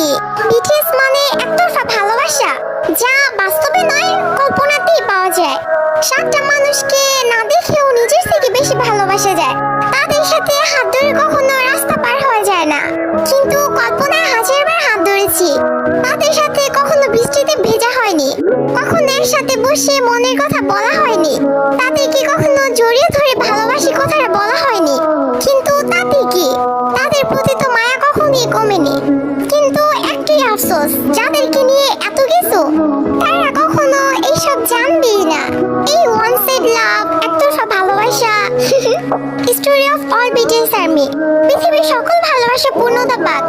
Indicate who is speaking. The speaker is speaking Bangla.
Speaker 1: কি? বিটিএস মানে একতরফা ভালোবাসা, যা বাস্তবে নয় কল্পনাতেই পাওয়া যায়। 7টা মানুষকে না দেখেও নিজের থেকে বেশি ভালোবাসা যায়। তাদের সাথে হাত ধরে কখনো রাস্তা পার হওয়া যায় না, কিন্তু কল্পনায় হাজারবার হাত ধরেছি। তাদের সাথে কখনো বৃষ্টিতে ভেজা হয়নি, কখনো একসাথে বসে মনের কথা বলা হয়নি, তাদেরকে কখনো জড়িয়ে ধরে ভালোবাসি কথাটা বলা হয়নি। কিন্তু তাতে কি, তাদের প্রতি তো মায়া কখনোই কমেনি। কিন্তু একটাই আফসোস, যাদেরকে নিয়ে এত কিছু, তারা কখনো এইসব জানবেই না। এই ওয়ান সাইড লাভ, একতরফা ভালোবাসা। Story of all BTS army. পৃথিবীর সকল ভালোবাসা পূর্ণতা পাক।